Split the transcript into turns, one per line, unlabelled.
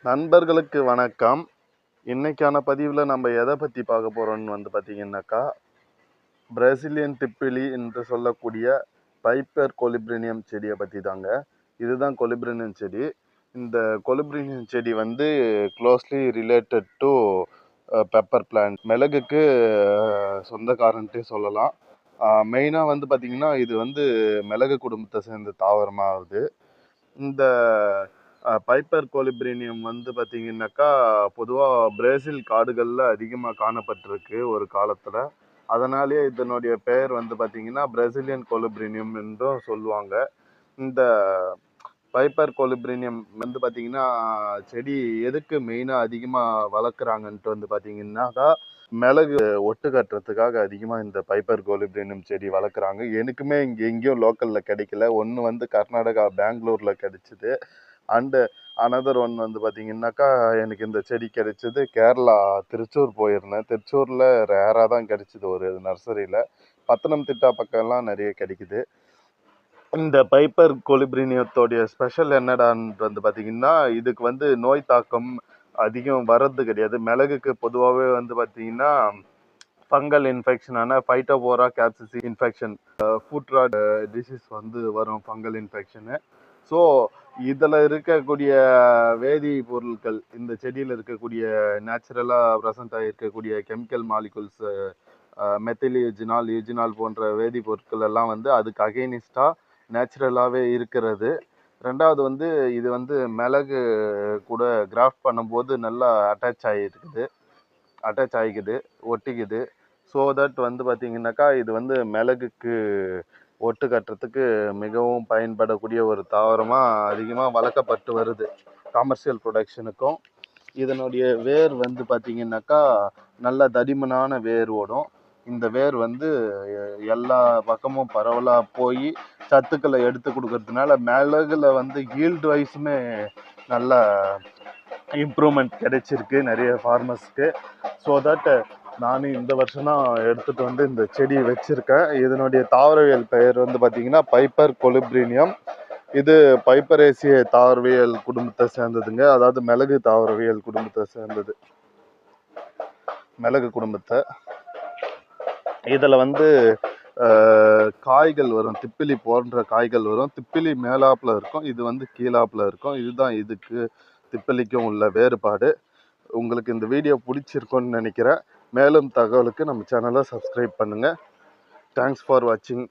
நண்பர்களுக்கு வணக்கம். இன்னைக்கான பதிவில் நம்ம எதை பற்றி பார்க்க போகிறோம்னு பார்த்தீங்கன்னாக்கா, பிரசிலியன் திப்பிலி என்று சொல்லக்கூடிய பைப்பர் கொலிப்ரினியம் செடியை பற்றி தாங்க. இதுதான் கொலிப்ரினியம் செடி. இந்த கொலிப்ரினியம் செடி closely related to pepper plant, மிளகுக்கு சொந்தக்காரன்ட்டே சொல்லலாம். மெயினாக பார்த்தீங்கன்னா இது மிளகு குடும்பத்தை சேர்ந்த தாவரமாகுது. இந்த பைப்பர் கொலிப்ரினியம் பார்த்தீங்கன்னாக்கா பொதுவாக பிரேசில் காடுகளில் அதிகமாக காணப்பட்டிருக்கு ஒரு காலத்தில். அதனாலேயே இதனுடைய பெயர் பார்த்தீங்கன்னா பிரசிலியன் கொலிப்ரினியம் என்றும் சொல்லுவாங்க. இந்த பைப்பர் கொலிப்ரினியம் பார்த்தீங்கன்னா செடி எதுக்கு மெயினாக அதிகமாக வளர்க்குறாங்கன்ட்டு பார்த்தீங்கன்னாக்கா, மிளகு ஒட்டு கட்டுறதுக்காக அதிகமாக இந்த பைப்பர் கொலிப்ரினியம் செடி வளர்க்குறாங்க. எனக்குமே இங்கே எங்கேயும் லோக்கலில் கிடைக்கல. ஒன்று கர்நாடகா பெங்களூரில் கிடைச்சிது. அண்டு அனதர் ஒன் பார்த்தீங்கன்னாக்கா, எனக்கு இந்த செடி கிடைச்சது கேரளா திருச்சூர் போயிருந்தேன். திருச்சூரில் ரேராக தான் கிடைச்சிது ஒரு நர்சரியில். பத்தனம்திட்டா பக்கம்லாம் நிறைய கிடைக்குது. இந்த பைப்பர் கொலிப்ரினியத்தோடைய ஸ்பெஷல் என்னடான்னு பார்த்தீங்கன்னா, இதுக்கு நோய் தாக்கம் அதிகம் வர்றது கிடையாது. மிளகுக்கு பொதுவாகவே பார்த்தீங்கன்னா ஃபங்கல் இன்ஃபெக்ஷனான phytophthora capsici infection, foot rot disease வரும், ஃபங்கல் இன்ஃபெக்ஷனு. ஸோ இதில் இருக்கக்கூடிய வேதிப்பொருட்கள், இந்த செடியில் இருக்கக்கூடிய நேச்சுரலாக ப்ரெசண்ட் ஆகிருக்கக்கூடிய கெமிக்கல் மாலிகுல்ஸ், மெத்தில் யூஜினால் போன்ற வேதிப்பொருட்கள் எல்லாம் அதுக்கு அகெயினிஸ்டாக நேச்சுரலாகவே இருக்கிறது. ரெண்டாவது இது மிளகு கூட கிராஃப்ட் பண்ணும்போது நல்லா அட்டாச் ஆகிக்குது, ஒட்டிக்குது. ஸோ தட் பார்த்தீங்கன்னாக்கா இது மிளகுக்கு ஒட்டு கட்டுறதுக்கு மிகவும் பயன்படக்கூடிய ஒரு தாவரமாக அதிகமாக வளர்க்கப்பட்டு வருது, கமர்ஷியல் ப்ரொடக்ஷனுக்கும். இதனுடைய வேர் பார்த்தீங்கன்னாக்கா நல்ல தடிமனான வேர் ஓடும். இந்த வேர் எல்லா பக்கமும் பரவலாக போய் சத்துக்களை எடுத்து கொடுக்கறதுனால மிளகுல ஈல்டு வைஸுமே நல்ல இம்ப்ரூவ்மெண்ட் கிடைச்சிருக்கு நிறைய ஃபார்மர்ஸ்க்கு. ஸோ தட் நானும் இந்த வருஷம் தான் எடுத்துகிட்டு இந்த செடி வச்சுருக்கேன். இதனுடைய தாவரவியல் பெயர் பார்த்தீங்கன்னா பைப்பர் கொலிப்ரினியம். இது பைப்பரேசிய தாவரவியல் குடும்பத்தை சேர்ந்ததுங்க. அதாவது மிளகு தாவரவியல் குடும்பத்தை சேர்ந்தது, மிளகு குடும்பத்தை. இதில் காய்கள் வரும், திப்பிலி போன்ற காய்கள் வரும். திப்பிலி மேலாப்பில் இருக்கும், இது கீழாப்பில் இருக்கும். இதுதான் இதுக்கு திப்பிலிக்கும் உள்ள வேறுபாடு. உங்களுக்கு இந்த வீடியோ பிடிச்சிருக்குன்னு நினைக்கிறேன். மேலும் தகவலுக்கு நம்ம சேனலை சப்ஸ்கிரைப் பண்ணுங்கள். தேங்க்ஸ் ஃபார் வாட்சிங்.